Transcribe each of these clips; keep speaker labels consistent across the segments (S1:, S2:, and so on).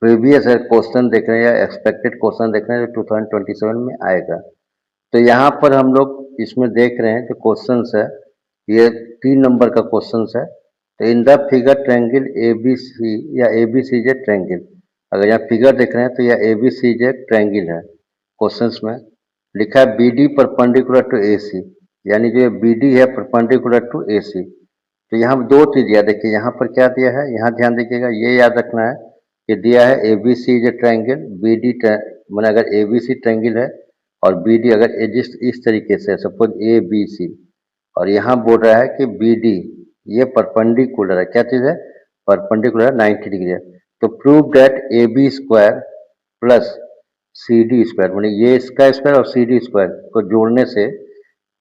S1: Previous question देख रहे हैं या एक्सपेक्टेड क्वेश्चन देख रहे हैं जो 2027 में आएगा। तो यहाँ पर हम लोग इसमें देख रहे हैं जो क्वेश्चंस है, ये 3 नंबर का क्वेश्चंस है। तो in the figure triangle A B C या A B C J triangle, अगर यहाँ फिगर देख रहे हैं तो यह A B C J triangle है। क्वेश्चंस में लिखा है B D perpendicular to A C, यानी जो बी डी है परपेंडिकुलर टू ए सी। तो यहाँ दो चीज दिया, देखिए यहाँ पर क्या दिया है, यहाँ ध्यान दीजिएगा, ये याद रखना है कि दिया है ए बी सी जो ट्रायंगल, बी डी मैंने अगर ए बी सी ट्रायंगल है और बी डी अगर इस तरीके से सपोज ए बी सी, और यहाँ बोल रहा है कि बी डी ये परपेंडिकुलर है, क्या चीज है, परपेंडिकुलर 90 डिग्री है। तो prove that A B square plus C D square, मैंने ये इसका स्क्वायर और सी डी स्क्वायर को जोड़ने से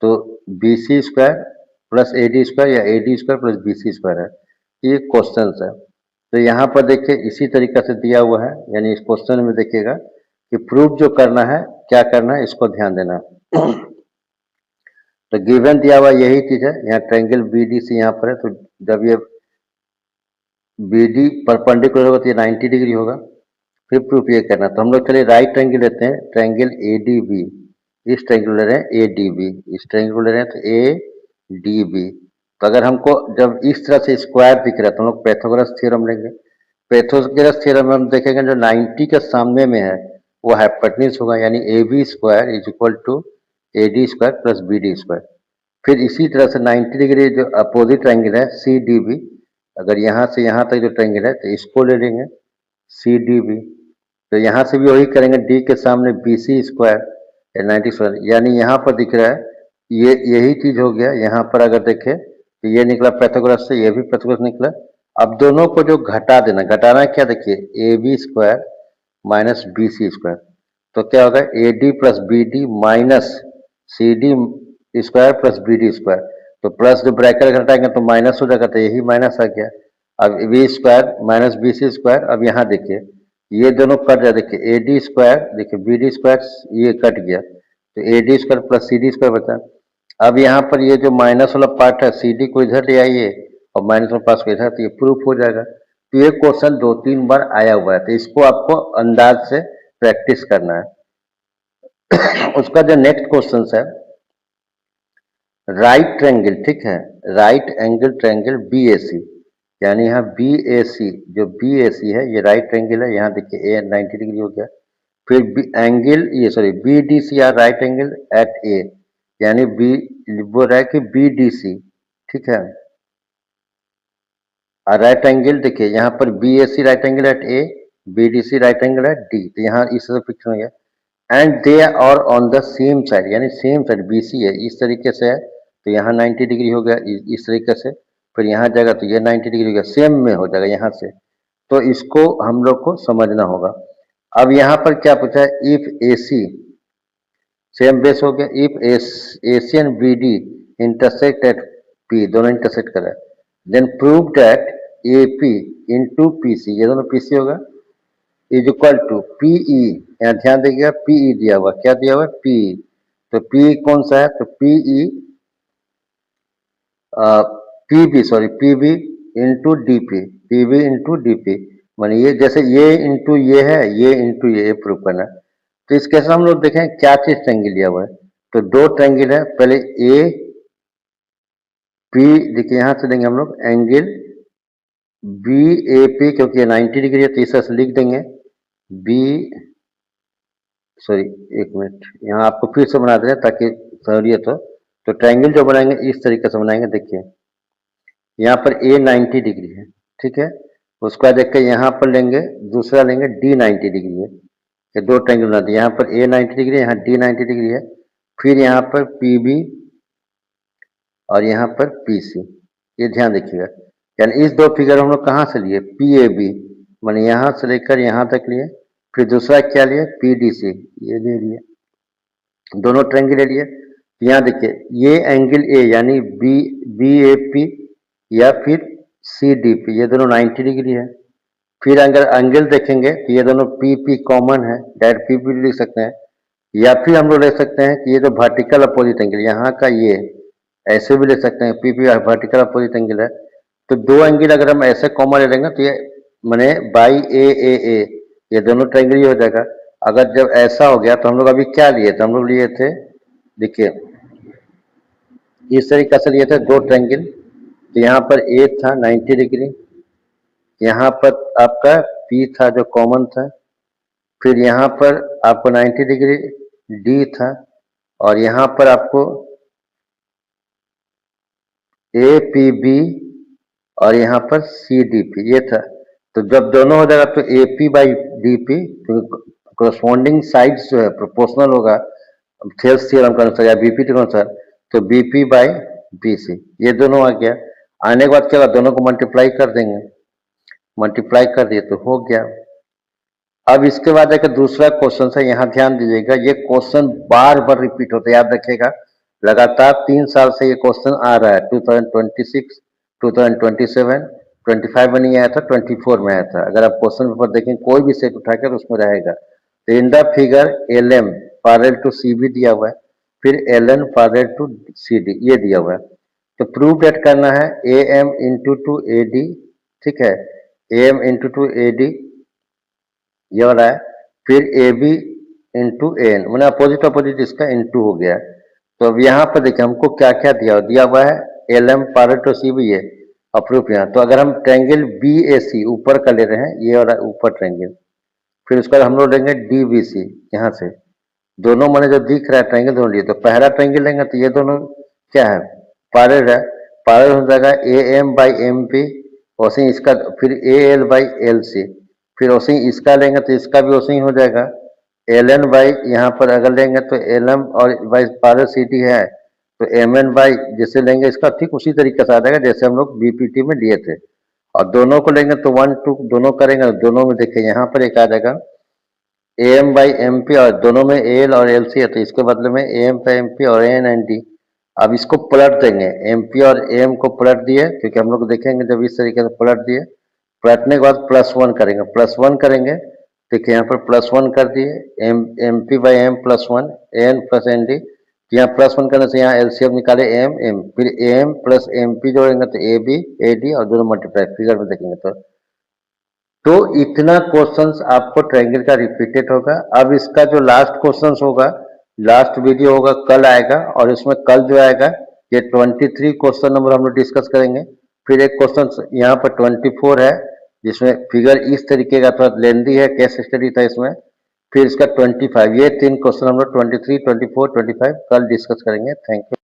S1: तो B C square plus A D square या A D square plus B C square है। ये क्वेश्चन है। तो यहाँ पर देखिए इसी तरीका से दिया हुआ है, यानी इस क्वेश्चन में देखिएगा कि प्रूफ जो करना है, क्या करना है, इसको ध्यान देना। तो गिवन दिया हुआ यही चीज है, यहाँ ट्रायंगल बी डी सी यहाँ पर है, तो जब ये बी डी परपेंडिकुलर होगा तो ये 90 डिग्री होगा। फिर प्रूफ ये करना, तो हम लोग चलिए राइट ट्रायंगल लेते हैं, ट्रायंगल ए डी बी, इस ट्रायंगल ले रहे हैं ए डी बी, इस ट्रायंगल ले रहे हैं तो ए डी बी। तो अगर हमको जब इस तरह से स्क्वायर दिख रहा है तो हम लोग पैथागोरस थ्योरम लेंगे। पैथागोरस थ्योरम में हम देखेंगे जो 90 के सामने में है वो हाइपोटेन्यूज होगा, यानी A B square is equal to A D square plus B D square. फिर इसी तरह से 90 डिग्री जो अपोजिट ट्रायंगल है सी डी बी, अगर यहाँ से यहाँ तक जो ट्रायंगल है तो इसको ले लेंगे सी डी बी। तो यहाँ से भी वही करेंगे, डी के सामने बी सी स्क्वायर 90 स्क्वायर, यानी यहाँ पर दिख रहा है ये यही चीज हो गया। यहाँ पर अगर देखें तो ये निकला पैथागोरस से, ये भी पैथागोरस निकला। अब दोनों को जो घटा देना, घटाना है क्या, देखिए A B square minus B C square, तो क्या होगा A D plus B D minus C D square plus B D square. तो प्लस जो ब्रैकेट घटाएंगे तो माइनस हो जाएगा, तो यही माइनस आ गया। अब B square minus B C square, अब यहाँ देखिए ये दोनों कट जाए, देखिए ए डी स्क्वायर, देखिए बी डी स्क्वायर ये कट गया, तो A D square plus C D square बचा। अब यहाँ पर ये जो माइनस वाला पार्ट है सी डी को इधर ले आइए और माइनस वाला पार्ट को इधर, तो ये प्रूफ हो जाएगा। तो ये क्वेश्चन 2-3 बार आया हुआ है, तो इसको आपको अंदाज से प्रैक्टिस करना है। उसका जो नेक्स्ट क्वेश्चन है राइट ट्रायंगल, ठीक है, right angle triangle B A C, यानी यहाँ बी ए सी, जो बी ए सी है ये राइट ट्रायंगल है, यहाँ देखिए ए 90 डिग्री हो गया। फिर एंगल ये sorry B D C are right angle at A, यानी बी बोल रहा है कि बी डी सी, ठीक है, और राइट एंगल देखिए यहाँ पर B A C right angle at A, B D C right angle at D, तो यहाँ इस तरह फिक्स हो गया। And they are on the same side, यानी सेम साइड बी सी है इस तरीके से है, तो यहाँ 90 डिग्री हो गया इस तरीके से। फिर यहाँ जाएगा तो ये 90 डिग्री हो गया, सेम में हो जाएगा यहाँ से। तो इसको हम लोग को समझना होगा। अब यहाँ पर क्या पूछा है, if A C same base हो गया, if A C and B D intersect at P, दोनों इंटरसेक्ट कर रहा है, then prove that A P into P C, ये दोनों पी सी होगा, इज इक्वल टू पीई, यहाँ ध्यान देखिएगा पीई दिया हुआ, क्या दिया हुआ है, पीई। तो पी कौन सा है, तो PE PB sorry PB into DP, PB into DP, मानी ये जैसे ये इंटू ये है, ये इंटू ये प्रूव करना। तो इस केस में हम लोग देखें क्या चीज ट्रायंगल लिया हुआ है, तो दो ट्रायंगल है, पहले ए पी, देखिए यहाँ से देंगे हम लोग एंगल बी ए पी, क्योंकि ये 90 डिग्री है तो इस तरह से लिख देंगे बी सॉरी एक मिनट, यहाँ आपको फिर से बना दे रहे ताकि सहूलियत हो। तो ट्रायंगल जो बनाएंगे इस तरीके से बनाएंगे, देखिए यहाँ पर ए 90 डिग्री है, ठीक है, उसका देख के यहाँ पर लेंगे दूसरा लेंगे डी 90 डिग्री है, ये दो ट्रायंगल बना दिए, यहाँ पर ए 90 डिग्री है, यहाँ डी 90 डिग्री है। फिर यहाँ पर पी बी और यहाँ पर पी सी, ये ध्यान देखिएगा, यानी इस दो फिगर हम लोग कहाँ से लिए, पी ए बी, मैंने यहाँ से लेकर यहाँ तक लिए। फिर दूसरा क्या लिए, पी डी सी, ये ले लिए, दोनों ट्रायंगल ले लिए। यहाँ देखिए ये एंगल ए यानी बी बी ए पी या फिर सी डी पी, ये दोनों 90 डिग्री है। फिर अगर एंगल देखेंगे तो ये दोनों पी पी कॉमन है, डायरेक्ट पी पी लिख सकते हैं, या फिर हम लोग ले सकते हैं कि ये जो वर्टिकल अपोजिट एंगल यहाँ का ये ऐसे भी ले सकते हैं, P P vertical opposite angle है। तो दो एंगल अगर हम ऐसे कॉमन ले लेंगे तो ये माने बाई ए, ये दोनों ट्रायंगल ये हो जाएगा। अगर जब ऐसा हो गया तो हम लोग अभी क्या लिए थे, हम लोग लिए थे, देखिए इस तरीके से लिए थे दो ट्रायंगल। तो यहाँ पर ए था 90 डिग्री, यहाँ पर आपका पी था जो कॉमन था, फिर यहाँ पर आपको 90 डिग्री डी था, और यहाँ पर आपको ए पी बी और यहाँ पर सी डी पी ये था। तो जब दोनों हो जाएगा तो A P by D P, corresponding sides जो है प्रोपोर्शनल होगा थेल्स थ्योरम के अनुसार या बीपी के अनुसार, तो बीपी बाई बीसी ये दोनों आ गया। आने के बाद क्या होगा, दोनों को मल्टीप्लाई कर देंगे, मल्टीप्लाई कर दिए तो हो गया। अब इसके बाद एक दूसरा क्वेश्चन है, यहाँ ध्यान दीजिएगा, ये क्वेश्चन बार बार रिपीट होता है, याद रखिएगा। लगातार 3 साल से ये क्वेश्चन आ रहा है, 2026, 2027, 25 में नहीं आया था, 24 में आया था। अगर आप क्वेश्चन पेपर देखें कोई भी सेट उठा कर उसमें रहेगा। तो in the figure L M parallel to C B दिया हुआ है, फिर L N parallel to C D ये दिया हुआ है। तो प्रूव डेट करना है A M into two A D, ठीक है, A M into two A D ये हो रहा है, फिर ए बी इंटू एन, मैंने अपोजिट अपोजिट इसका इंटू हो गया। तो अब यहाँ पर देखिए हमको क्या क्या दिया हुआ है, L M parallel to C B ये अप्रूव यहाँ। तो अगर हम ट्रायंगल बी ए सी ऊपर का ले रहे हैं, ये हो रहा है ऊपर ट्रायंगल, फिर उसका हम लोग लेंगे डी बी सी, यहाँ से दोनों मैंने जो दिख रहा है ट्रायंगल दोनों लिए, तो पहला ट्रायंगल लेंगे तो ये दोनों क्या है, पैरेलल है, पैरेलल हो जाएगा A M by M P, वैसे ही इसका फिर A L by L C, फिर वैसे ही इसका लेंगे तो इसका भी वैसे ही हो जाएगा एल एन बाई, यहाँ पर अगर लेंगे तो एल एम और बाई पैरेलल सी टी है तो एम एन बाई जैसे लेंगे इसका ठीक उसी तरीके से आ जाएगा जैसे हम लोग बीपीटी में लिए थे। और दोनों को लेंगे तो 1 2 दोनों करेंगे, दोनों में देखिए यहाँ पर एक आ जाएगा A M by M P, और दोनों में एल और एल सी है तो इसके बदले में ए एम पे एम पी और एन एन डी। अब इसको पलट देंगे, एम पी और एम को पलट दिए, क्योंकि हम लोग देखेंगे जब इस तरीके से पलट दिए, पलटने के बाद +1 करेंगे, +1 करेंगे, देखिए यहाँ पर +1 कर दिए, M P by M +1 N plus N D, तो यहाँ +1 करने से यहाँ एलसीएम निकाले एम एम, फिर एम प्लस एम पी जोड़ेंगे तो ए बी ए डी और दोनों मल्टीप्लाई फिगर में देखेंगे तो इतना क्वेश्चंस आपको ट्रायंगल का रिपीटेड होगा। अब इसका जो लास्ट क्वेश्चंस होगा, लास्ट वीडियो होगा कल आएगा, और इसमें कल जो आएगा ये 23 क्वेश्चन नंबर हम लोग डिस्कस करेंगे। फिर एक क्वेश्चन यहाँ पर 24 है जिसमें फिगर इस तरीके का थोड़ा लेंदी है, केस स्टडी था इसमें। फिर इसका 25, ये 3 क्वेश्चन हम लोग 23, 24, 25 कल डिस्कस करेंगे। Thank you.